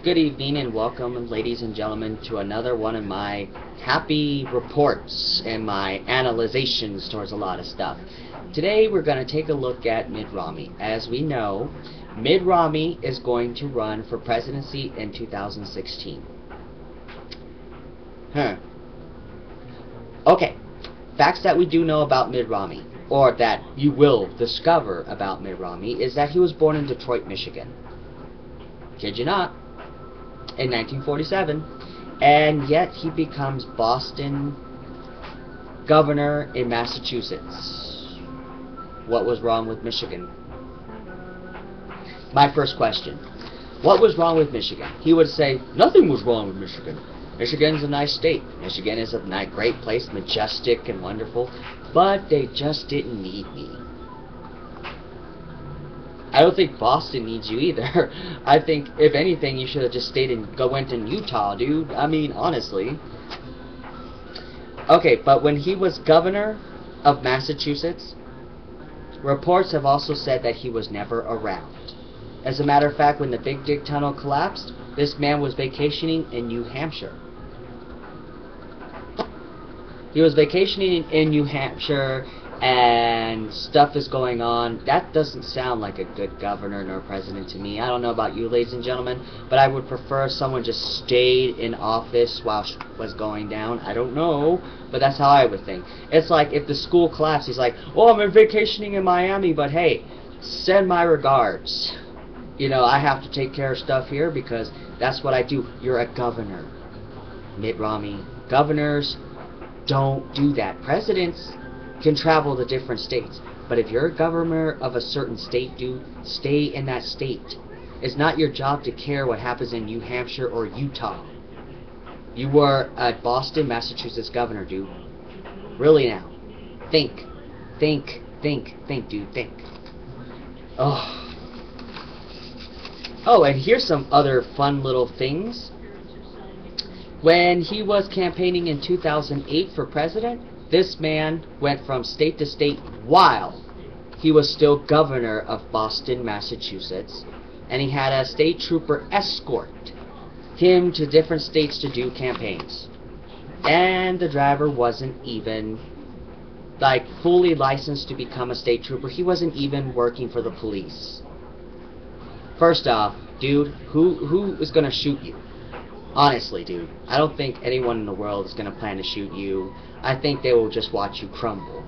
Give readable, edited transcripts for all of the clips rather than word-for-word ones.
Good evening and welcome, ladies and gentlemen, to another one of my happy reports and my analyzations towards a lot of stuff. Today we're going to take a look at Mitt Romney. As we know, Mitt Romney is going to run for presidency in 2016. Okay, facts that we do know about Mitt Romney, or that you will discover about Mitt Romney, is that he was born in Detroit, Michigan. Kid you not. In 1947, and yet he becomes Boston governor in Massachusetts. What was wrong with Michigan? My first question. What was wrong with Michigan? He would say, nothing was wrong with Michigan. Michigan's a nice state. Michigan is a great place, majestic and wonderful, but they just didn't need me. I don't think Boston needs you either. I think, if anything, you should have just went in Utah, dude. I mean, honestly. Okay, but when he was governor of Massachusetts, reports have also said that he was never around. As a matter of fact, when the Big Dig Tunnel collapsed, this man was vacationing in New Hampshire. He was vacationing in New Hampshire, and stuff is going on. That doesn't sound like a good governor nor president to me. I don't know about you, ladies and gentlemen, but I would prefer someone just stayed in office while was going down. I don't know, but that's how I would think. It's like if the school collapsed, he's like, oh, I'm vacationing in Miami, but hey, send my regards. You know, I have to take care of stuff here because that's what I do. You're a governor. Mitt Romney. Governors don't do that. Presidents can travel to different states, but if you're a governor of a certain state, dude, stay in that state. It's not your job to care what happens in New Hampshire or Utah. You were a Boston, Massachusetts governor, dude. Really now. Think, dude, think. Oh, and here's some other fun little things. When he was campaigning in 2008 for president, this man went from state to state while he was still governor of Boston, Massachusetts, and he had a state trooper escort him to different states to do campaigns. And the driver wasn't even like fully licensed to become a state trooper. He wasn't even working for the police. First off, dude, who is gonna shoot you? Honestly, dude, I don't think anyone in the world is going to plan to shoot you. I think they will just watch you crumble.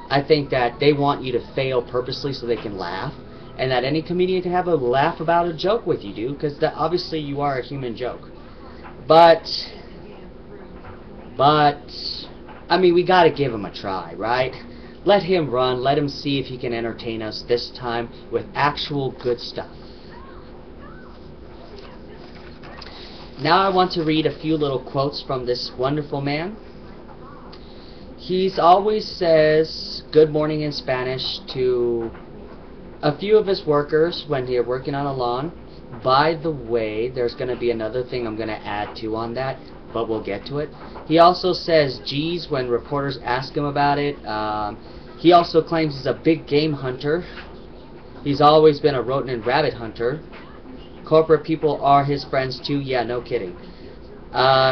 I think that they want you to fail purposely so they can laugh, and that any comedian can have a laugh about a joke with you, dude, because obviously you are a human joke. But, I mean, we got to give him a try, right? Let him run, let him see if he can entertain us this time with actual good stuff. Now I want to read a few little quotes from this wonderful man. He's always says good morning in Spanish to a few of his workers when they're working on a lawn. By the way, there's going to be another thing I'm going to add to on that, but we'll get to it. He also says geez when reporters ask him about it. He also claims he's a big game hunter. He's always been a rodent and rabbit hunter. Corporate people are his friends too. Yeah, no kidding.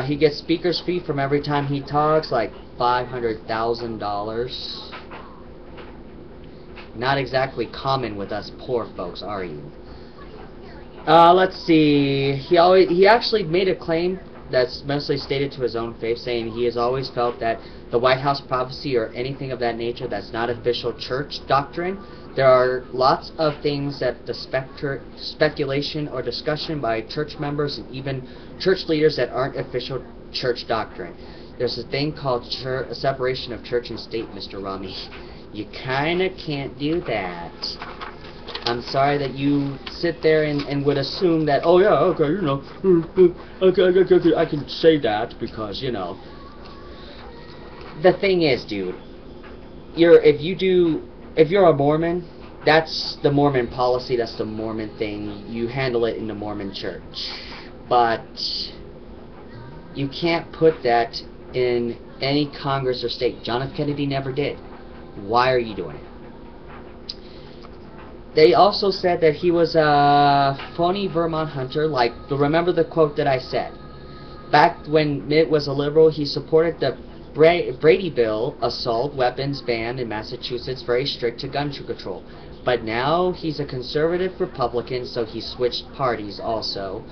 He gets speaker's fee from every time he talks, like $500,000. Not exactly common with us poor folks, are you? Let's see. He actually made a claim that's mostly stated to his own face, saying he has always felt that the White House prophecy or anything of that nature that's not official church doctrine. There are lots of things that the speculation or discussion by church members and even church leaders that aren't official church doctrine. There's a thing called a separation of church and state, Mr. Romney. You kinda can't do that. I'm sorry that you sit there and would assume that, oh yeah, okay, you know, okay, I can say that because, you know. The thing is, dude, if you're a Mormon, that's the Mormon policy, that's the Mormon thing. You handle it in the Mormon church. But you can't put that in any Congress or state. John F. Kennedy never did. Why are you doing it? They also said that he was a phony Vermont hunter. Like, remember the quote that I said? Back when Mitt was a liberal, he supported the Brady Bill assault weapons ban in Massachusetts, very strict to gun control. But now he's a conservative Republican, so he switched parties also.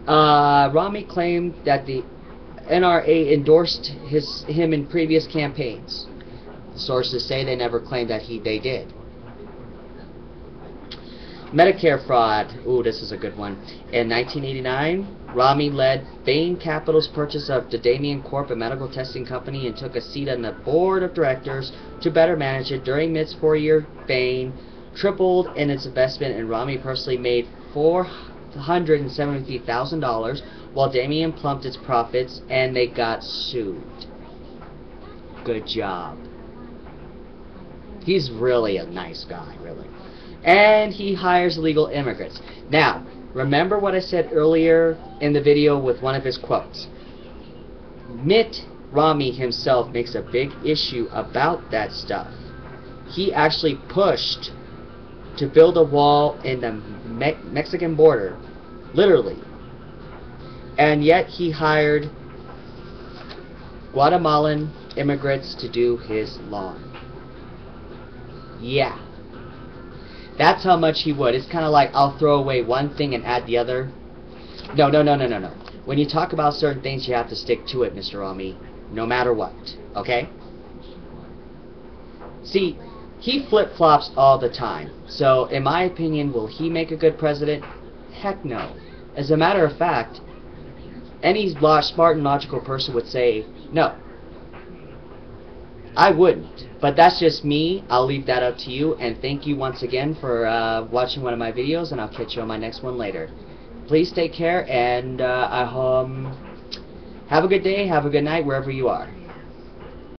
Romney claimed that the NRA endorsed him in previous campaigns. Sources say they never claimed that they did. Medicare fraud. Ooh, this is a good one. In 1989, Romney led Bain Capital's purchase of the Damien Corp, a medical testing company, and took a seat on the board of directors to better manage it. During Mitt's 4-year Bain tripled in its investment, and Romney personally made $473,000, while Damien plumped its profits, and they got sued. Good job. He's really a nice guy, really. And he hires illegal immigrants. Now, remember what I said earlier in the video with one of his quotes. Mitt Romney himself makes a big issue about that stuff. He actually pushed to build a wall in the Mexican border, literally. And yet he hired Guatemalan immigrants to do his lawn. Yeah. That's how much he would. It's kind of like, I'll throw away one thing and add the other. No. When you talk about certain things, you have to stick to it, Mr. Romney, no matter what. Okay? See, he flip-flops all the time. So, in my opinion, will he make a good president? Heck no. As a matter of fact, any smart and logical person would say, no. I wouldn't. But that's just me. I'll leave that up to you. And thank you once again for watching one of my videos. And I'll catch you on my next one later. Please take care. And have a good day. Have a good night wherever you are.